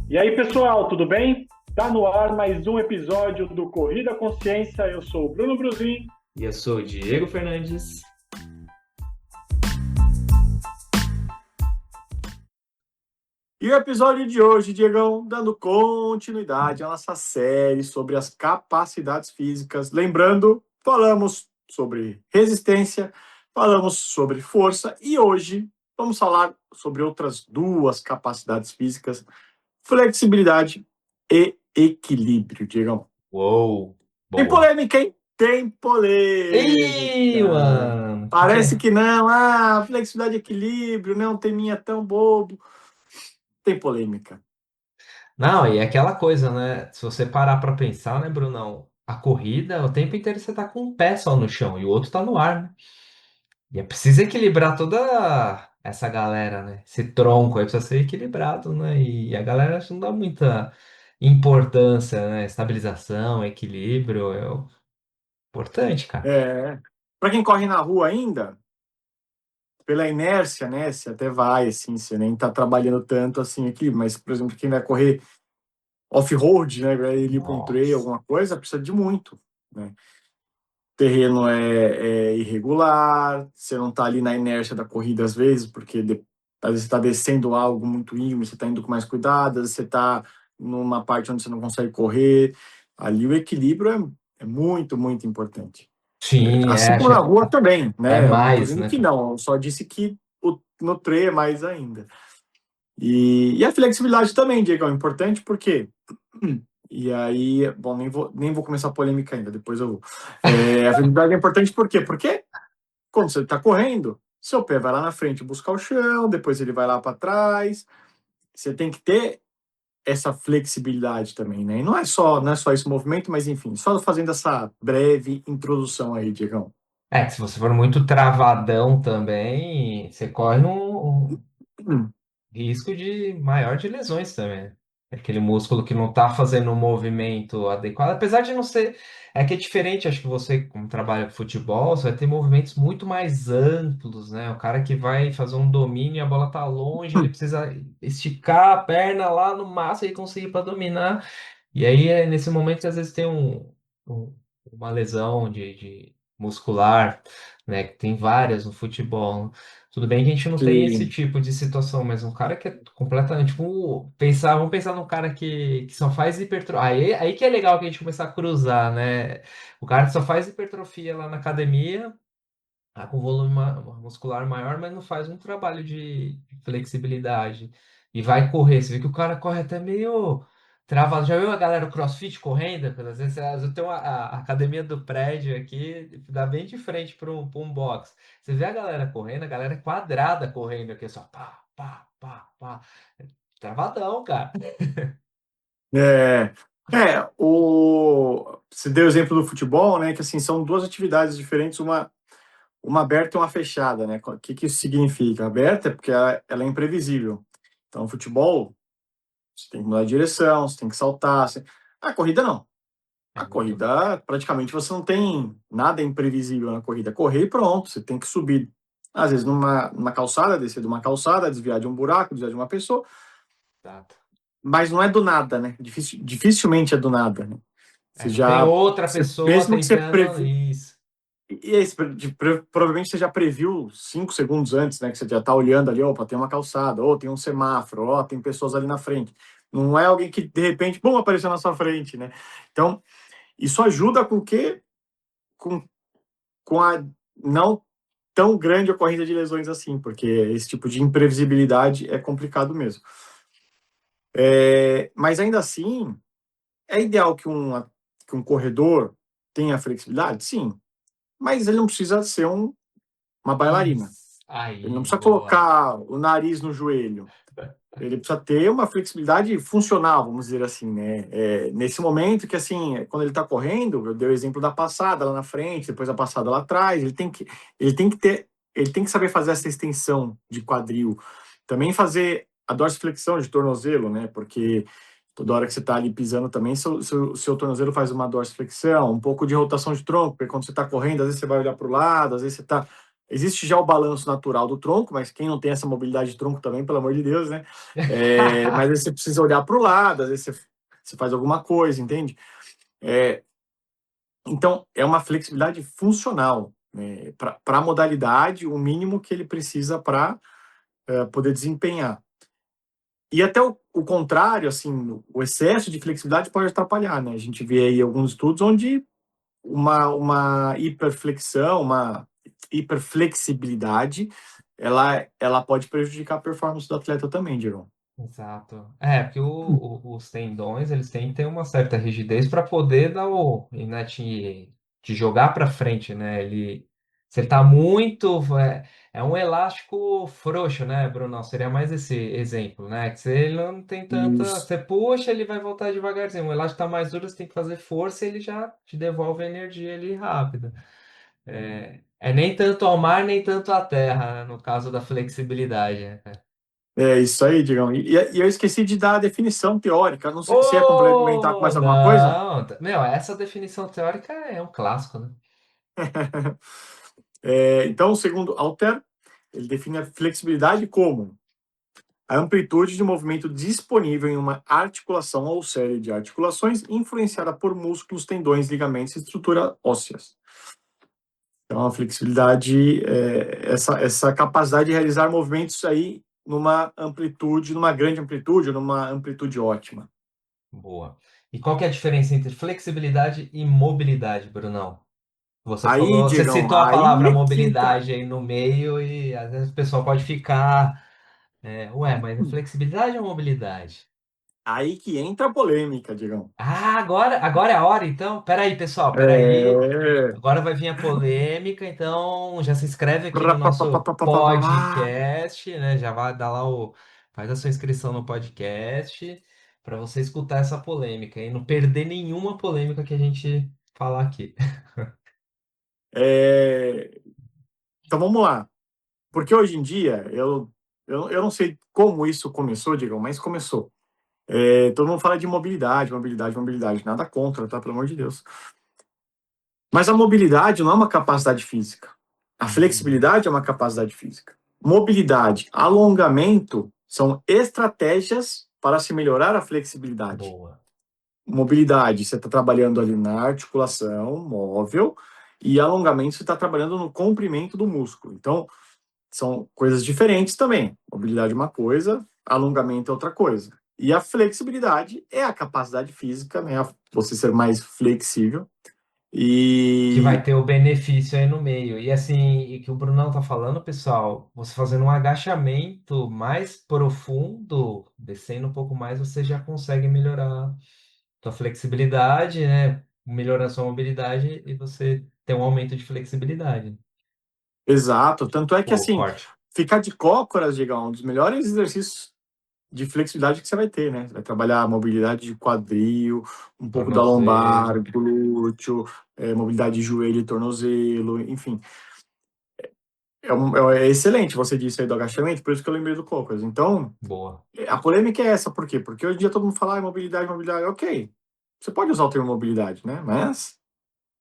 E aí, pessoal, tudo bem? Tá no ar mais um episódio do Corrida Consciência. Eu sou o Bruno Bruzin. E eu sou o Diego Fernandes. E o episódio de hoje, Diegão, dando continuidade à nossa série sobre as capacidades físicas. Lembrando, falamos sobre resistência, falamos sobre força e hoje vamos falar sobre outras duas capacidades físicas: flexibilidade e equilíbrio, Diegão. Uou, Tem boa. polêmica, hein? Tem Ih, polêmica. mano, que Parece é? que não. Flexibilidade e equilíbrio, não, teminha tão bobo. Tem polêmica. Não, e é aquela coisa, né? Se você parar pra pensar, né, Brunão? A corrida, o tempo inteiro você tá com um pé só no chão e o outro tá no ar, né? E é preciso equilibrar toda essa galera, né? Esse tronco aí precisa ser equilibrado, né? E a galera acho que não dá muita importância, né? Estabilização, equilíbrio é importante, cara. É. Para quem corre na rua ainda, pela inércia, né? Você até vai, assim, você nem tá trabalhando tanto assim aqui, mas, por exemplo, quem vai correr off-road, né? Vai ir para um trail, Nossa. alguma coisa, precisa de muito, né? O terreno é irregular, você não tá ali na inércia da corrida às vezes, porque às vezes você tá descendo algo muito íngreme, você tá indo com mais cuidado, às vezes você tá numa parte onde você não consegue correr. Ali o equilíbrio é muito, muito importante. Sim, Assim como na rua também, é né? Eu não estou mais, dizendo né, que cara? não, eu só disse que no treino é mais ainda. E a flexibilidade também, Diego, é importante porque. E aí, bom, nem vou começar a polêmica ainda, depois eu vou. A flexibilidade é importante por quê? Porque quando você está correndo, seu pé vai lá na frente buscar o chão, depois ele vai lá para trás. Você tem que ter essa flexibilidade também, né? E não é só esse movimento, mas enfim, só fazendo essa breve introdução aí, Diegão. É que se você for muito travadão também, você corre um risco de maior de lesões também. Aquele músculo que não tá fazendo o movimento adequado, apesar de não ser. É que é diferente, acho que você, como trabalha com futebol, você vai ter movimentos muito mais amplos, né? O cara que vai fazer um domínio e a bola tá longe, ele precisa esticar a perna lá no máximo e conseguir para dominar. E aí é nesse momento que às vezes tem uma lesão de muscular, né? Que tem várias no futebol. Tudo bem que a gente não tem esse Sim, tipo de situação, mas um cara que é completamente, tipo, vamos pensar num cara que só faz hipertrofia. Aí que é legal que a gente começar a cruzar, né? O cara que só faz hipertrofia lá na academia, tá com volume muscular maior, mas não faz um trabalho de flexibilidade. E vai correr. Você vê que o cara corre até meio travado. Já viu a galera do CrossFit correndo? Às vezes tem a academia do prédio aqui, dá bem de frente para um box. Você vê a galera correndo, a galera é quadrada correndo aqui, só pá, pá, pá, pá. Travadão, cara. É, você deu o exemplo do futebol, né? Que assim são duas atividades diferentes, uma aberta e uma fechada, né? O que que isso significa? Aberta é porque ela é imprevisível. Então, o futebol, você tem que mudar de direção, você tem que saltar. A corrida não. É A muito. corrida, praticamente, você não tem nada imprevisível na corrida. Correr e pronto, você tem que subir. Às vezes, numa calçada, descer de uma calçada, desviar de um buraco, desviar de uma pessoa, Exato. mas não é do nada, né? Dificilmente é do nada, né? É, Você não tem já, outra pessoa mesmo que você tentando isso. e aí, provavelmente você já previu 5 segundos antes, né? Que você já está olhando ali, opa, tem uma calçada, ou tem um semáforo, ó, tem pessoas ali na frente. Não é alguém que de repente, bom, apareceu na sua frente, né? Então, isso ajuda com, com a não tão grande ocorrência de lesões assim, porque esse tipo de imprevisibilidade é complicado mesmo. Mas ainda assim, é ideal que um corredor tenha flexibilidade? Sim, mas ele não precisa ser uma bailarina. Isso. Ele não Aí, precisa boa. colocar o nariz no joelho. Ele precisa ter uma flexibilidade funcional, vamos dizer assim, né? Nesse momento que, assim, quando ele está correndo, eu dei o exemplo da passada lá na frente, depois a passada lá atrás, ele tem que saber fazer essa extensão de quadril. Também fazer a dorsiflexão de tornozelo, né? Porque toda hora que você está ali pisando também, seu tornozelo faz uma dorsiflexão, um pouco de rotação de tronco, porque quando você está correndo, às vezes você vai olhar para o lado, às vezes você está existe já o balanço natural do tronco, mas quem não tem essa mobilidade de tronco também, pelo amor de Deus, né? Mas aí você precisa olhar para o lado, às vezes você faz alguma coisa, entende? É, então, é uma flexibilidade funcional, né? Para a modalidade, o mínimo que ele precisa para poder desempenhar. E até o contrário, assim, o excesso de flexibilidade pode atrapalhar, né? A gente vê aí alguns estudos onde uma hiperflexão, uma hiperflexibilidade, ela pode prejudicar a performance do atleta também, Diego. Exato. Porque os tendões, eles têm que ter uma certa rigidez para poder dar né, te jogar para frente, né? Se ele tá muito, é um elástico frouxo, né, Bruno? Seria mais esse exemplo, né? Que se ele não tem tanta, Isso. você puxa, ele vai voltar devagarzinho. O elástico tá mais duro, você tem que fazer força, e ele já te devolve a energia ali rápido. É nem tanto ao mar, nem tanto à terra, né, no caso da flexibilidade, né? É isso aí, Digão. E eu esqueci de dar a definição teórica. Não sei se ia complementar com Oh, mais alguma coisa. não. Meu, essa definição teórica é um clássico, né? Então, segundo Alter, ele define a flexibilidade como a amplitude de movimento disponível em uma articulação ou série de articulações influenciada por músculos, tendões, ligamentos e estrutura ósseas. Então, a flexibilidade é essa capacidade de realizar movimentos aí numa amplitude, numa grande amplitude, ou numa amplitude ótima. Boa. E qual que é a diferença entre flexibilidade e mobilidade, Brunão? Você Aí, falou, você Diegão, citou a aí palavra é que entra. mobilidade aí no meio e às vezes o pessoal pode ficar, ué, mas é flexibilidade ou mobilidade? Aí que entra a polêmica, Diegão. Agora é a hora, então? Peraí, pessoal, peraí. É... Agora vai vir a polêmica, então já se inscreve aqui no nosso Rapapapapapapapá. podcast, né? Já vai dar lá faz a sua inscrição no podcast para você escutar essa polêmica e não perder nenhuma polêmica que a gente falar aqui. É, Então vamos lá. Porque hoje em dia, eu não sei como isso começou, Diegão, mas começou. Todo mundo fala de mobilidade, mobilidade, mobilidade. Nada contra, tá? Pelo amor de Deus. Mas a mobilidade não é uma capacidade física. A Hum, flexibilidade é uma capacidade física. Mobilidade, alongamento são estratégias para se melhorar a flexibilidade. boa. Mobilidade, você está trabalhando ali na articulação móvel, e alongamento, você está trabalhando no comprimento do músculo. Então, são coisas diferentes também. Mobilidade é uma coisa, alongamento é outra coisa. E a flexibilidade é a capacidade física, né? Você ser mais flexível. Que vai E ter o benefício aí no meio. E assim, e que o Brunão tá falando, pessoal, você fazendo um agachamento mais profundo, descendo um pouco mais, você já consegue melhorar sua flexibilidade, né? Melhorar sua mobilidade e você ter um aumento de flexibilidade. exato. Tanto é que, Pô, assim, forte. ficar de cócoras, diga, é um dos melhores exercícios de flexibilidade que você vai ter, né? Você vai trabalhar a mobilidade de quadril, um pouco da lombar, Tornozelo. glúteo, mobilidade de joelho e tornozelo, enfim. É excelente você disse aí do agachamento, por isso que eu lembrei do cócoras. Então, Boa. a polêmica é essa, por quê? Porque hoje em dia todo mundo fala, mobilidade, mobilidade, ok. Você pode usar o termo mobilidade, né? Mas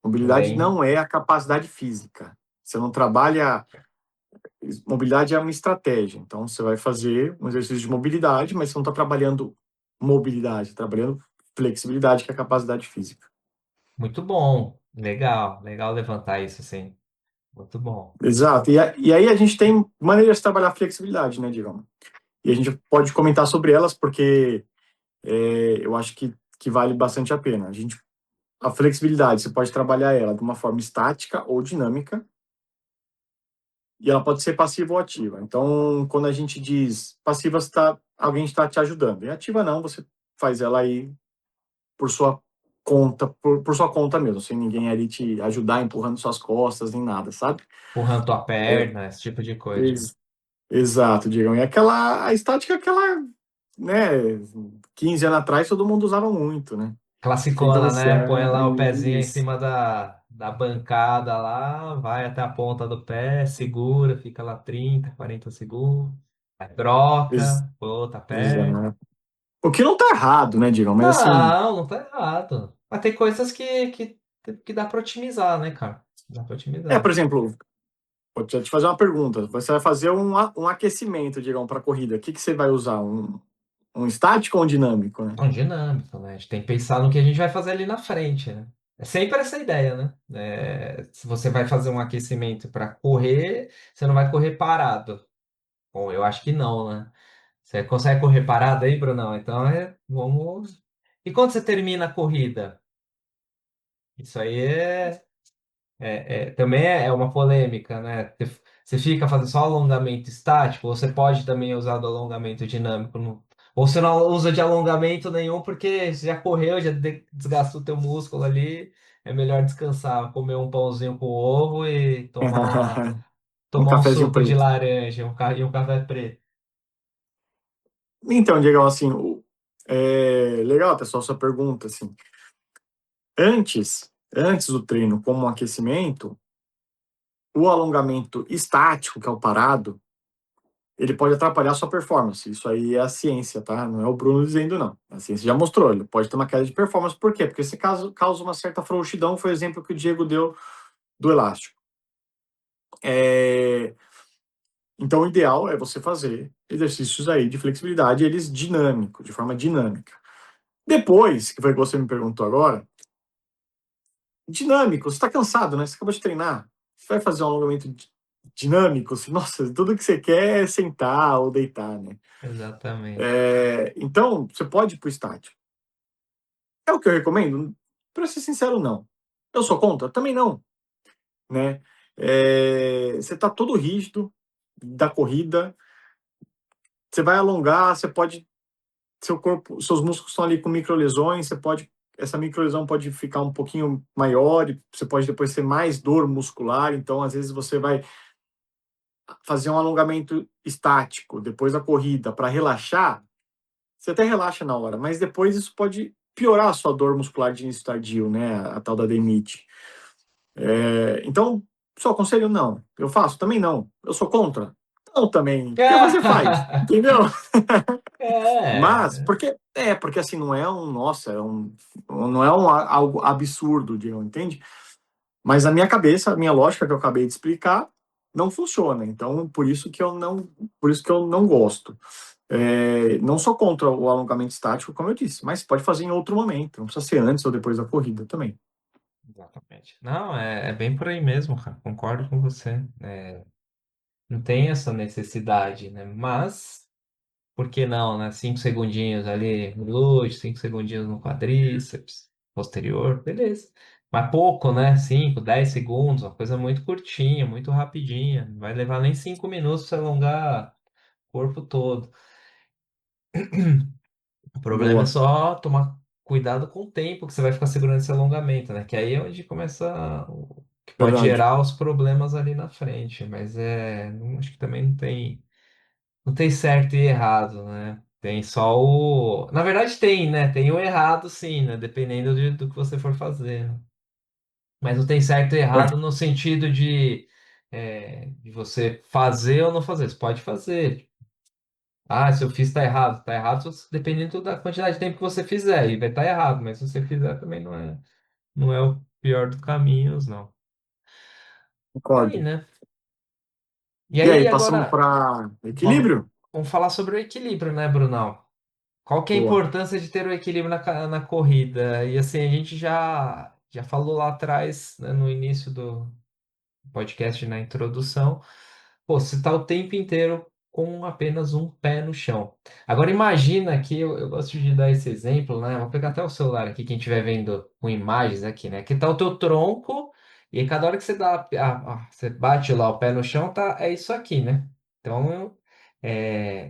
mobilidade Também não é a capacidade física. Você não trabalha. Mobilidade é uma estratégia. Então, você vai fazer um exercício de mobilidade, mas você não está trabalhando mobilidade, está trabalhando flexibilidade, que é a capacidade física. muito bom. Legal, legal levantar isso assim. Muito bom. Exato. E aí a gente tem maneiras de trabalhar flexibilidade, né, digamos? E a gente pode comentar sobre elas, porque eu acho que vale bastante a pena. A flexibilidade, você pode trabalhar ela de uma forma estática ou dinâmica, e ela pode ser passiva ou ativa. Então, quando a gente diz passiva, alguém está te ajudando. E ativa não, você faz ela aí por sua conta, por sua conta mesmo, sem ninguém ali te ajudar, empurrando suas costas, nem nada, sabe? Empurrando tua É, perna, esse tipo de coisa. ex- exato, Digão. E a estática, né, 15 anos atrás todo mundo usava muito, né? Fica Classicona, você, né? Põe lá o pezinho em isso, cima da bancada lá, vai até a ponta do pé, segura, fica lá 30, 40 segundos, aí ex- troca, outra perna. exato. O que não tá errado, né, Digão? Mas assim, Não, não tá errado. Mas tem coisas que dá pra otimizar, né, cara? Dá pra por otimizar. exemplo, Vou te fazer uma pergunta. Você vai fazer um aquecimento, digamos, para a corrida. O que que você vai usar? Um estático ou um dinâmico, né? Não, dinâmico, né? A gente tem que pensar no que a gente vai fazer ali na frente, né? É sempre essa ideia, né? Se você vai fazer um aquecimento para correr, você não vai correr parado. Bom, eu acho que não, né? Você consegue correr parado aí, Brunão? Então, vamos. E quando você termina a corrida? Isso aí também é uma polêmica, né? Você fica fazendo só alongamento estático, ou você pode também usar do alongamento dinâmico. Ou você não usa de alongamento nenhum porque você já correu, já desgastou o teu músculo ali. É melhor descansar, comer um pãozinho com ovo e Um tomar um cafezinho suco de preto. laranja e um café preto. Então, Diego, assim, legal, pessoal, sua pergunta, assim. Antes do treino, como um aquecimento, o alongamento estático, que é o parado, ele pode atrapalhar a sua performance. Isso aí é a ciência, tá? Não é o Bruno dizendo, não. A ciência já mostrou, ele pode ter uma queda de performance. Por quê? Porque esse caso causa uma certa frouxidão, foi o exemplo que o Diego deu do elástico. É, Então, o ideal é você fazer exercícios aí de flexibilidade, eles dinâmicos, de forma dinâmica. Depois, que foi o que você me perguntou agora, dinâmico, você está cansado, né? Você acabou de treinar, você vai fazer um alongamento dinâmico, assim, nossa, tudo que você quer é sentar ou deitar, né? Exatamente. Então, você pode ir para o estático. É o que eu recomendo? Para ser sincero, não. Eu sou contra? Também não, né? Você está todo rígido da corrida, você vai alongar, você pode seu corpo, seus músculos estão ali com microlesões, essa microlesão pode ficar um pouquinho maior, e você pode depois ter mais dor muscular, então às vezes você vai fazer um alongamento estático depois da corrida para relaxar, você até relaxa na hora, mas depois isso pode piorar a sua dor muscular de início tardio, né, a tal da DMIT. Então, só aconselho não. Eu faço? Também não. Eu sou contra? Não também. Quer fazer, faz. Entendeu? Mas, É, porque assim, não é um, nossa, não é algo absurdo, entende? Mas na minha cabeça, a minha lógica que eu acabei de explicar, não funciona. Então, por isso que eu não gosto. Não sou contra o alongamento estático, como eu disse, mas pode fazer em outro momento, não precisa ser antes ou depois da corrida também. exatamente. Não, é bem por aí mesmo, cara. Concordo com você. Não tem essa necessidade, né? Mas, por que não, né? 5 segundinhos ali no glúteo, 5 segundinhos no quadríceps, posterior, beleza. Mas pouco, né? 5, 10 segundos, uma coisa muito curtinha, muito rapidinha. Não vai levar nem 5 minutos para alongar o corpo todo. O problema é Boa, só tomar cuidado com o tempo que você vai ficar segurando esse alongamento, né? Que aí é onde começa o que pode verdade. gerar os problemas ali na frente. Mas acho que também não tem certo e errado, né? Tem só o. Na verdade tem, né? Tem o errado, sim, né? Dependendo do que você for fazer, né? Mas não tem certo e errado no sentido de você fazer ou não fazer. Você pode fazer. Ah, se eu fiz tá errado. Tá errado dependendo da quantidade de tempo que você fizer. E vai estar errado, mas se você fizer também não é o pior dos caminhos, não. E aí, Concordo. né? E E aí, aí, passamos agora, para vamos, equilíbrio? vamos falar sobre o equilíbrio, né, Brunão? Qual que é a Boa. importância de ter o equilíbrio na corrida? E assim, a gente já falou lá atrás, né, no início do podcast, na introdução. Pô, você está o tempo inteiro com apenas um pé no chão. Agora imagina que eu gosto de dar esse exemplo, né? Vou pegar até o celular aqui, quem estiver vendo com imagens aqui, né? Que tá o teu tronco, e aí cada hora que você você bate lá o pé no chão, é isso aqui, né? Então,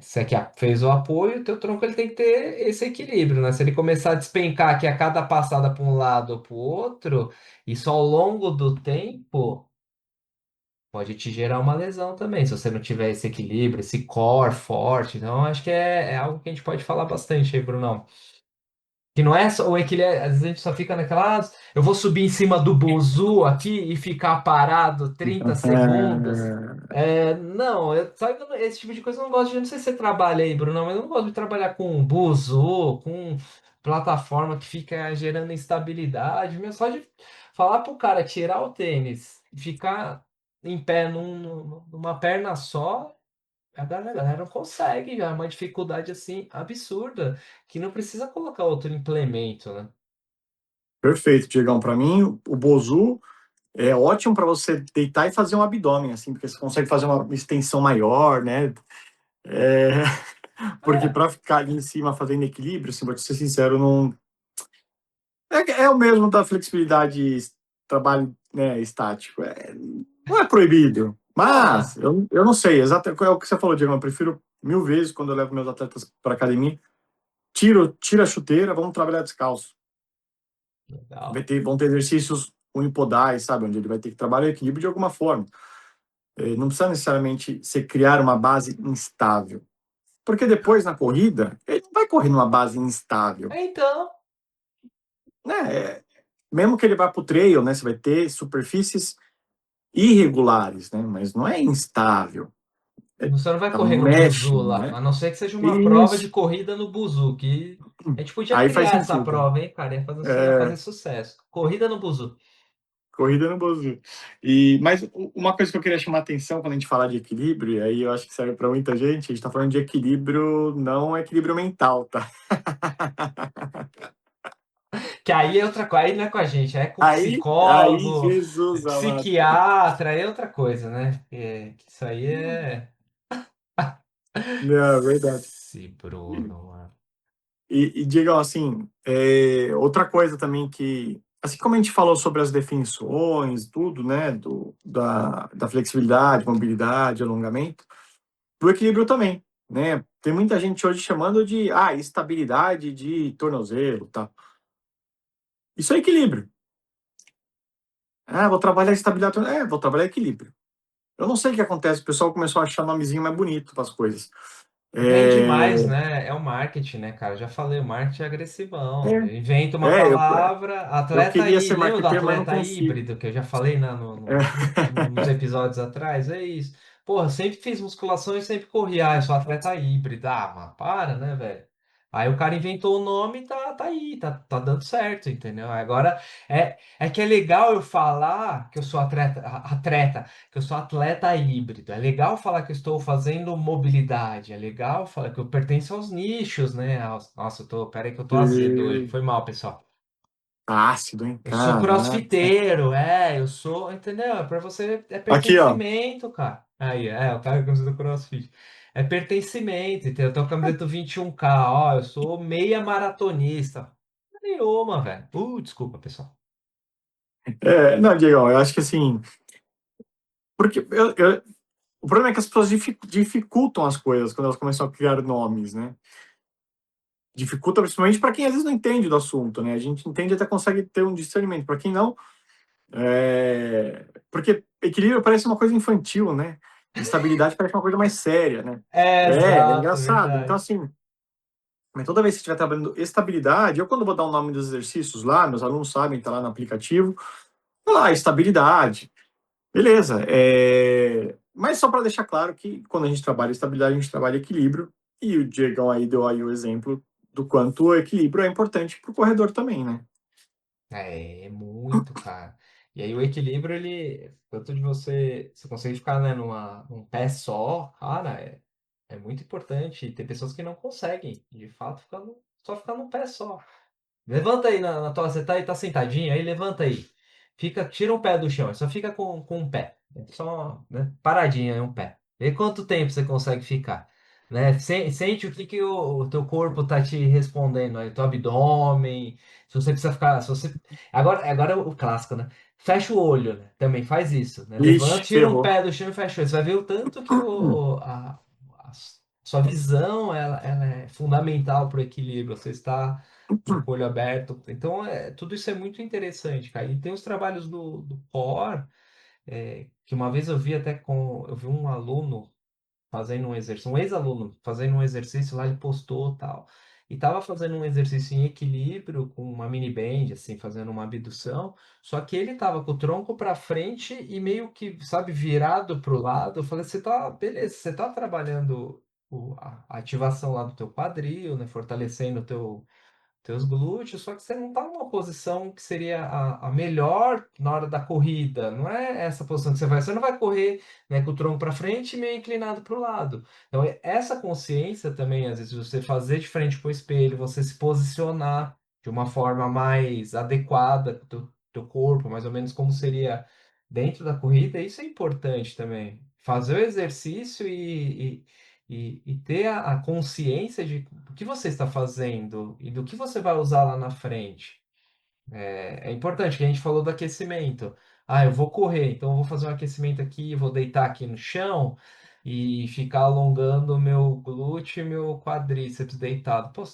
você aqui fez o apoio, o teu tronco ele tem que ter esse equilíbrio, né? Se ele começar a despencar aqui a cada passada para um lado ou para o outro, isso ao longo do tempo pode te gerar uma lesão também, se você não tiver esse equilíbrio, esse core forte. Então, acho que é algo que a gente pode falar bastante aí, Brunão. Que não é só o equilíbrio, às vezes a gente só fica naquela, eu vou subir em cima do buzu aqui e ficar parado 30 segundos. Não, sabe, esse tipo de coisa eu não gosto de, não sei se você trabalha aí, Bruno, mas eu não gosto de trabalhar com buzu, com plataforma que fica gerando instabilidade, mesmo só de falar pro cara tirar o tênis e ficar em pé numa perna só, a galera não consegue, é uma dificuldade assim absurda, que não precisa colocar outro implemento, né? Perfeito, Diegão. Para mim, o Bozu é ótimo para você deitar e fazer um abdômen, assim, porque você consegue fazer uma extensão maior, né? É, porque É, para ficar ali em cima fazendo equilíbrio, assim, vou te ser sincero, não. É o mesmo da flexibilidade trabalho, né, estático. Não é proibido, mas ah, eu não sei. Exato, é o que você falou, Diego. Eu prefiro mil vezes quando eu levo meus atletas para academia. Tira a chuteira, vamos trabalhar descalço. legal. Vão ter exercícios unipodais, sabe? Onde ele vai ter que trabalhar o equilíbrio de alguma forma. Não precisa necessariamente você criar uma base instável. Porque depois, na corrida, ele não vai correr numa base instável. Então, Né? Mesmo que ele vá para o trail, né? Você vai ter superfícies irregulares, né? Mas não é instável. você não vai Tá correr no mexe, buzu lá, né? a não ser que seja uma prova de Isso. corrida no buzu, que a gente podia Aí faz criar essa sentido. prova, hein, cara? Ia fazer É, sucesso. Corrida no buzu. corrida no Bozu. Mas uma coisa que eu queria chamar a atenção quando a gente fala de equilíbrio, e aí eu acho que serve para muita gente, a gente está falando de equilíbrio, não equilíbrio mental, tá? Que aí é outra coisa, aí não é com a gente, é com Aí, psicólogo, Jesus amado. psiquiatra, aí é outra coisa, né? Que isso aí é. Não, é verdade. Se Bruno, mano. Digam assim, outra coisa também que, assim como a gente falou sobre as definições, tudo, né, da flexibilidade, mobilidade, alongamento, do equilíbrio também, né? Tem muita gente hoje chamando de estabilidade de tornozelo, tá? Isso é equilíbrio. Vou trabalhar estabilidade, vou trabalhar equilíbrio. Eu não sei o que acontece, o pessoal começou a achar nomezinho mais bonito para as coisas. Vende mais, É, né? É o marketing, né, cara? Já falei, o marketing é agressivão. é, Inventa uma é, eu, palavra, eu atleta queria aí. ser Lembra do marqueteiro, mas não atleta consigo. híbrido que eu já falei nos episódios atrás? É isso. Porra, sempre fiz musculação e sempre corri. Ah, eu sou atleta híbrido. Ah, mas para, né, velho? Aí o cara inventou o nome e tá aí, tá dando certo, entendeu? Agora é que é legal eu falar que eu sou atleta, que eu sou atleta híbrido. É legal falar que eu estou fazendo mobilidade. É legal falar que eu pertenço aos nichos, né? Nossa, peraí que eu tô azedo hoje. E Foi mal, pessoal. ácido, hein? Eu sou Caraca. crossfiteiro, eu sou, entendeu? Pra você é Aqui, ó. pertencimento, cara. Aí, o cara que gosta do crossfit. É pertencimento, entendeu? Eu tô com a camiseta do 21K, ó, eu sou meia maratonista. Nenhuma, velho. Desculpa, pessoal. Não, Diego, eu acho que assim. Porque o problema é que as pessoas dificultam as coisas quando elas começam a criar nomes, né? Dificulta principalmente para quem às vezes não entende do assunto, né? A gente entende e até consegue ter um discernimento. Para quem não, porque equilíbrio parece uma coisa infantil, né? Estabilidade parece uma coisa mais séria, né? É, É exato, engraçado. Então, verdade. assim, mas toda vez que você estiver trabalhando estabilidade, eu quando vou dar o nome dos exercícios lá, meus alunos sabem, tá lá no aplicativo, tá lá, estabilidade. Beleza. Mas só para deixar claro que quando a gente trabalha estabilidade, a gente trabalha equilíbrio, e o Diegão aí deu aí o exemplo do quanto o equilíbrio é importante para o corredor também, né? É muito, cara. E aí o equilíbrio, tanto de você consegue ficar, né, num pé só, cara, é muito importante. E tem pessoas que não conseguem, de fato, só ficar num pé só. Levanta aí na tua, você tá aí, tá sentadinho, aí levanta aí. Tira um pé do chão, só fica com um pé. Só, né, paradinho aí um pé. Vê quanto tempo você consegue ficar. Né? Sente o que o teu corpo tá te respondendo aí, teu abdômen. Se você precisa ficar. Se você... Agora é o clássico, né? Fecha o olho, né? Também faz isso, né? Levanta, Ixi, tira um ferrou. pé do chão e fecha o olho. Você vai ver o tanto que a sua visão ela é fundamental para o equilíbrio. Você está com o olho aberto. Então, tudo isso é muito interessante, cara. E tem os trabalhos do core, que uma vez eu vi até eu vi um aluno fazendo um exercício, um ex-aluno fazendo um exercício lá, ele postou tal. E tava fazendo um exercício em equilíbrio com uma mini band, assim, fazendo uma abdução. Só que ele tava com o tronco para frente e meio que, sabe, virado pro lado. Eu falei, beleza, você tá trabalhando a ativação lá do teu quadril, né, fortalecendo o teu teus glúteos, só que você não está numa posição que seria a melhor na hora da corrida. Não é essa posição que você não vai correr, né, com o tronco para frente e meio inclinado para o lado. Então, essa consciência também, às vezes, você fazer de frente para o espelho, você se posicionar de uma forma mais adequada com o teu corpo, mais ou menos como seria dentro da corrida, isso é importante também. Fazer o exercício e ter a consciência de o que você está fazendo e do que você vai usar lá na frente. É importante, que a gente falou do aquecimento. Ah, eu vou correr, então eu vou fazer um aquecimento aqui, vou deitar aqui no chão e ficar alongando o meu glúteo e meu quadríceps deitado. Pô,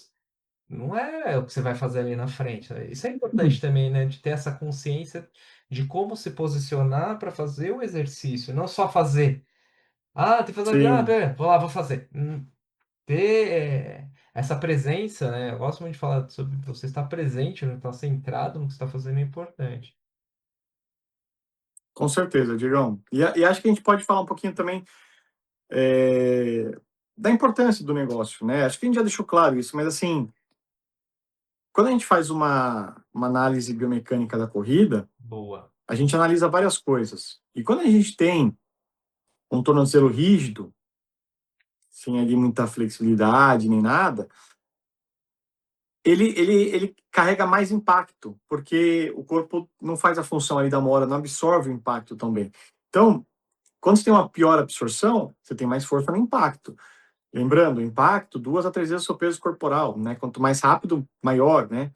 não é o que você vai fazer ali na frente, né? Isso é importante também, né? De ter essa consciência de como se posicionar para fazer o exercício, não só fazer. Ah, tem que fazer aqui, Sim, vou lá, vou fazer. Ter essa presença, né? Eu gosto muito de falar sobre você estar presente, né? Estar centrado no que você está fazendo é importante. com certeza, Diegão. E acho que a gente pode falar um pouquinho também da importância do negócio, né? Acho que a gente já deixou claro isso, mas assim, quando a gente faz uma análise biomecânica da corrida, Boa. a gente analisa várias coisas. E quando a gente tem um tornozelo rígido, sem ali muita flexibilidade nem nada, ele carrega mais impacto, porque o corpo não faz a função ali da mora, não absorve o impacto tão bem. Então, quando você tem uma pior absorção, você tem mais força no impacto. Lembrando, o impacto, 2 a 3 vezes o seu peso corporal, né? Quanto mais rápido, maior, né?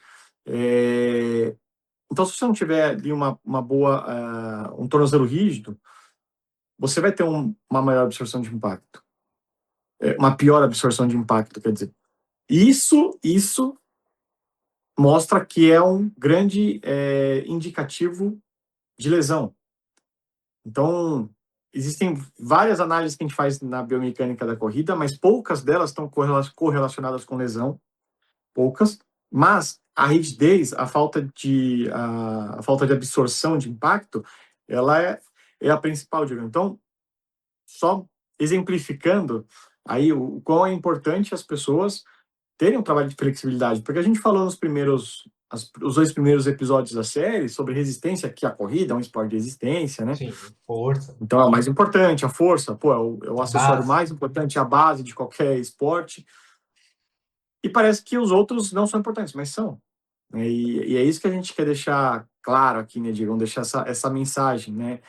Então, se você não tiver ali uma boa, um tornozelo rígido, você vai ter uma maior absorção de impacto. Uma pior absorção de impacto, quer dizer. Isso mostra que é um grande indicativo de lesão. Então, existem várias análises que a gente faz na biomecânica da corrida, mas poucas delas estão correlacionadas com lesão, poucas, mas a rigidez, a falta de absorção de impacto, ela é a principal, digamos. Então, só exemplificando aí o quão é importante as pessoas terem um trabalho de flexibilidade, porque a gente falou os 2 primeiros episódios da série sobre resistência, que a corrida é um esporte de resistência, né? Sim, força. Então é o mais importante, a força, pô, é o A acessório base. mais importante, a base de qualquer esporte. E parece que os outros não são importantes, mas são. Né? E é isso que a gente quer deixar claro aqui, né, Diego? Vamos deixar essa mensagem, né?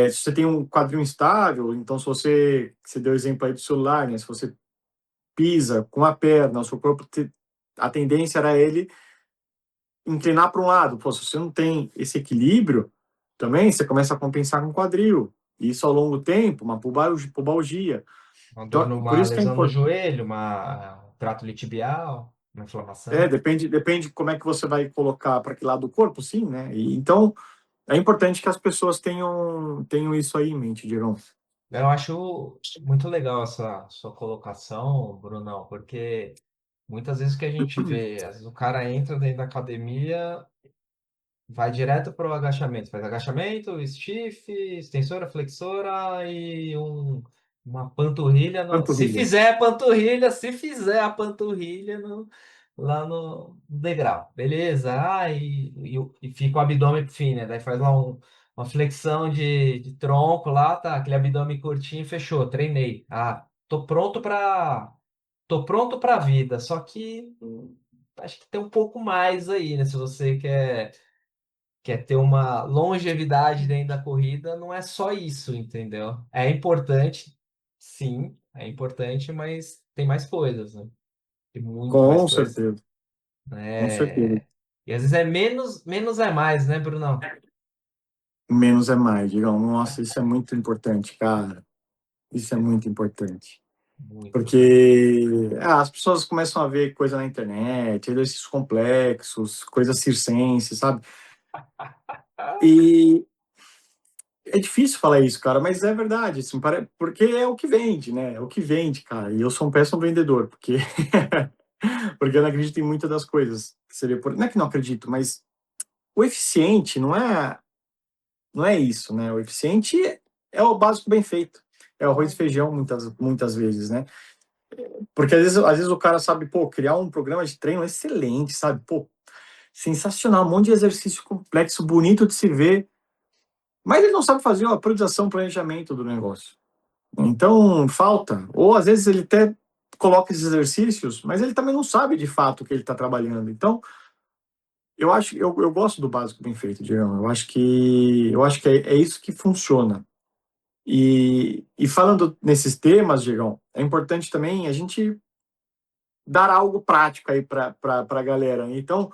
Se você tem um quadril instável, então se você deu o exemplo aí do celular, né? Se você pisa com a perna, o seu corpo, a tendência era ele inclinar para um lado. Pô, se você não tem esse equilíbrio, também você começa a compensar com o quadril. Isso ao longo do tempo, uma pubalgia. Então, por Uma isso que é lesão no importante. joelho, um trato tibial, uma inflamação. Depende como é que você vai colocar para que lado do corpo, sim, né? Então, é importante que as pessoas tenham isso aí em mente, Diego. Eu acho muito legal essa sua colocação, Brunão, porque muitas vezes o que a gente vê, às vezes o cara entra dentro da academia, vai direto para o agachamento, faz agachamento, stiff, extensora, flexora e uma panturrilha. Se Panturrilha. fizer a panturrilha, se fizer a panturrilha lá no degrau, beleza? E fica o abdômen fino, né? Daí faz lá uma flexão de tronco lá, tá? Aquele abdômen curtinho, fechou, treinei. Tô pronto para a vida, só que acho que tem um pouco mais aí, né? Se você quer ter uma longevidade dentro da corrida, não é só isso, entendeu? É importante, sim, é importante, mas tem mais coisas, né? Tem muito mais Com coisas. certeza. Com certeza. É... E às vezes é menos é mais, né, Brunão? Menos é mais, Diego. Nossa, isso é muito importante, cara. Isso é muito importante. Muito importante. Porque as pessoas começam a ver coisa na internet, exercícios complexos, coisas circenses, sabe? E é difícil falar isso, cara, mas é verdade, assim, porque é o que vende, né? É o que vende, cara. E eu sou um péssimo vendedor, porque, porque eu não acredito em muitas das coisas. Que seria Não é que não acredito, mas o eficiente não é isso, né? O eficiente é o básico bem feito. É o arroz e feijão, muitas vezes, né? Porque às vezes o cara sabe, pô, criar um programa de treino excelente, sabe? Pô, sensacional, um monte de exercício complexo, bonito de se ver, mas ele não sabe fazer a priorização, planejamento do negócio. Então, falta. Ou às vezes ele até coloca esses exercícios, mas ele também não sabe de fato o que ele está trabalhando. Então, eu gosto do básico bem feito, Diego. Eu acho que é isso que funciona. E falando nesses temas, Diego, é importante também a gente dar algo prático aí para a galera. Então,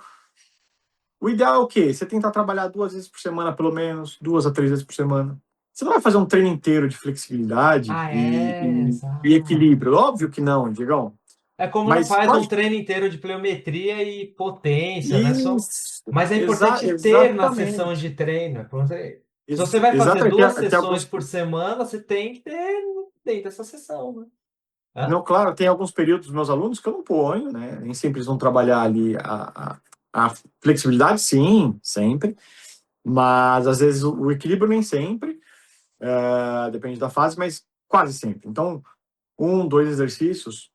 o ideal é o quê? Você tentar trabalhar 2 vezes por semana, pelo menos, 2 a 3 vezes por semana. Você não vai fazer um treino inteiro de flexibilidade Ah, e, e exato. equilíbrio. Óbvio que não, Diegão. É como não Mas faz um quase. treino inteiro de pliometria e potência, né? Só... Isso, Mas é importante ter na sessão de exatamente. treino. Se você vai fazer Exatamente. duas Tem sessões alguns. por semana, você tem que ter dentro dessa sessão, né? Hã? Não, claro, tem alguns períodos dos meus alunos que eu não ponho, né? Nem sempre eles vão trabalhar ali a flexibilidade, sim, sempre. Mas às vezes o equilíbrio nem sempre. Depende da fase, mas quase sempre. Então, 1, 2 exercícios,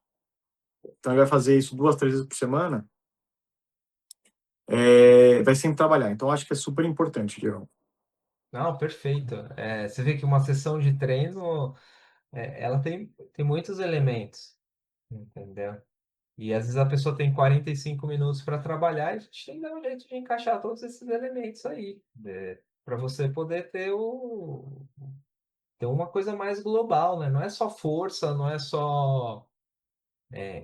então ele vai fazer isso 2, 3 vezes por semana, vai sempre trabalhar. Então, acho que é super importante, Diego. Não, perfeito. Você vê que uma sessão de treino, ela tem muitos elementos, entendeu? E às vezes a pessoa tem 45 minutos para trabalhar e a gente tem que dar um jeito de encaixar todos esses elementos aí, para você poder ter uma coisa mais global, né? Não é só força, não é só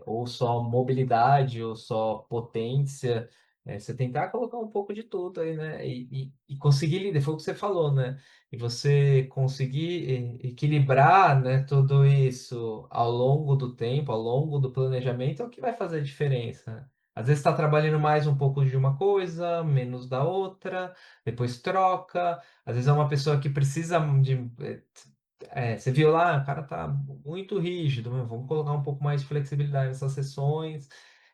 ou só mobilidade, ou só potência. Você tentar colocar um pouco de tudo aí, né? E conseguir lidar, foi o que você falou, né? E você conseguir equilibrar, né, tudo isso ao longo do tempo, ao longo do planejamento, é o que vai fazer a diferença, né? Às vezes está trabalhando mais um pouco de uma coisa, menos da outra, depois troca. Às vezes é uma pessoa que precisa você viu lá, o cara tá muito rígido, meu, vamos colocar um pouco mais de flexibilidade nessas sessões,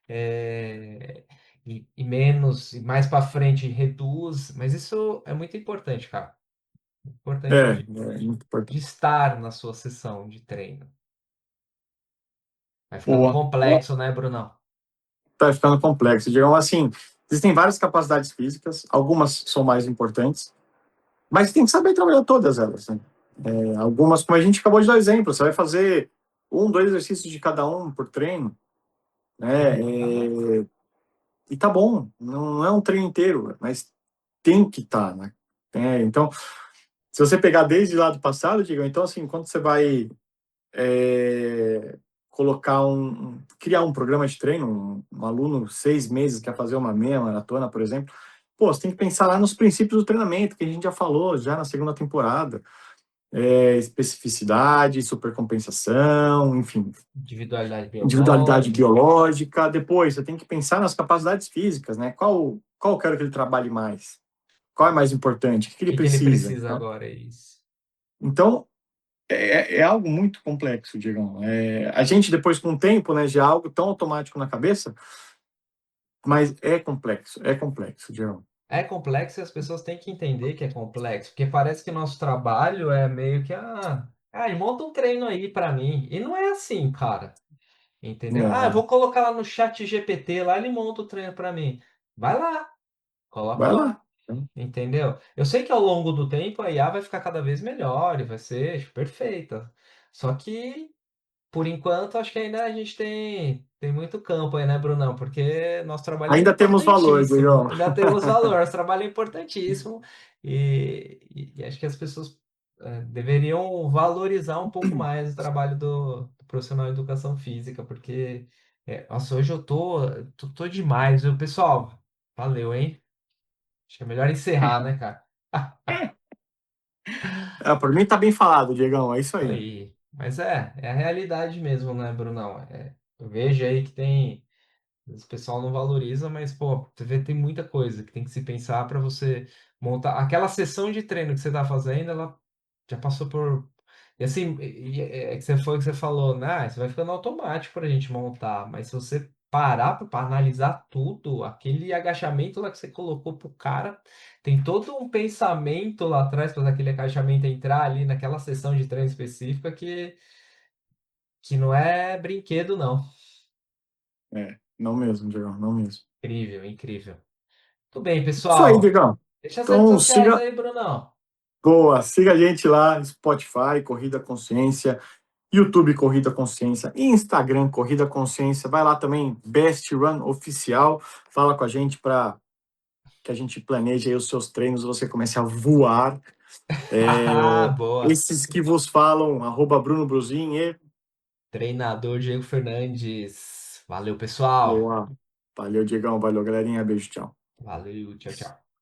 e menos, e mais para frente reduz, mas isso é muito importante, cara. Importante É, de, é muito de importante. estar na sua sessão de treino. Vai ficando Boa. complexo, né, Brunão? Tá ficando complexo. Digamos assim, existem várias capacidades físicas, algumas são mais importantes, mas tem que saber trabalhar todas elas, né? Algumas, como a gente acabou de dar exemplo, você vai fazer 1, 2 exercícios de cada um por treino, né? Tá bom. E tá bom, não é um treino inteiro, mas tem que estar, né? Então, se você pegar desde lá do passado, diga, então assim, quando você vai colocar criar um programa de treino, um aluno 6 meses quer fazer uma meia maratona, por exemplo, pô, você tem que pensar lá nos princípios do treinamento, que a gente já falou já na segunda temporada, especificidade, supercompensação, enfim, Individualidade individualidade biológica, biológica. Depois, você tem que pensar nas capacidades físicas, né? Qual eu quero que ele trabalhe mais? Qual é mais importante? O que ele o que ele precisa? precisa agora, é isso. Então, é algo muito complexo, Diegão. A gente, depois, com o tempo, né, já é algo tão automático na cabeça, mas é complexo, Diegão. É complexo e as pessoas têm que entender que é complexo, porque parece que nosso trabalho é meio que, e monta um treino aí para mim. E não é assim, cara. Entendeu? Eu Não, vou colocar lá no chat GPT, lá ele monta o treino para mim. Vai lá, coloca vai lá. lá. Entendeu? Eu sei que ao longo do tempo a IA vai ficar cada vez melhor e vai ser perfeita. Só que por enquanto, acho que ainda a gente tem muito campo aí, né, Brunão? Porque nosso trabalho é Ainda temos valor, importantíssimo. Diegão. Ainda temos valor, nosso trabalho é importantíssimo. E acho que as pessoas deveriam valorizar um pouco mais o trabalho do profissional de educação física, porque, nossa, hoje eu tô demais, viu? Pessoal, valeu, hein? Acho que é melhor encerrar, né, cara? Por mim tá bem falado, Diegão, é isso aí. Aí. Mas é a realidade mesmo, né, Brunão? Eu vejo aí que tem. O pessoal não valoriza, mas, pô, você vê, tem muita coisa que tem que se pensar para você montar. Aquela sessão de treino que você está fazendo, ela já passou por. E assim, que você foi que você falou, né? Isso vai ficando automático para a gente montar, mas se você parar para analisar tudo, aquele agachamento lá que você colocou pro cara, tem todo um pensamento lá atrás para aquele agachamento entrar ali naquela sessão de treino específica que que não é brinquedo, não. Não mesmo, Diego, não mesmo. Incrível, incrível. Tudo bem, Isso aí, pessoal. Diego. Deixa as redes Então, sociais siga, aí, Brunão. boa, siga a gente lá, Spotify, Corrida Consciência, YouTube Corrida Consciência, Instagram Corrida Consciência. Vai lá também, Best Run Oficial. Fala com a gente para que a gente planeje aí os seus treinos, você comece a voar. Boa. Esses que vos falam, @Bruno Bruzin e Treinador Diego Fernandes. Valeu, pessoal. boa. Valeu, Diegão, valeu, galerinha, beijo, tchau. Valeu, tchau, tchau.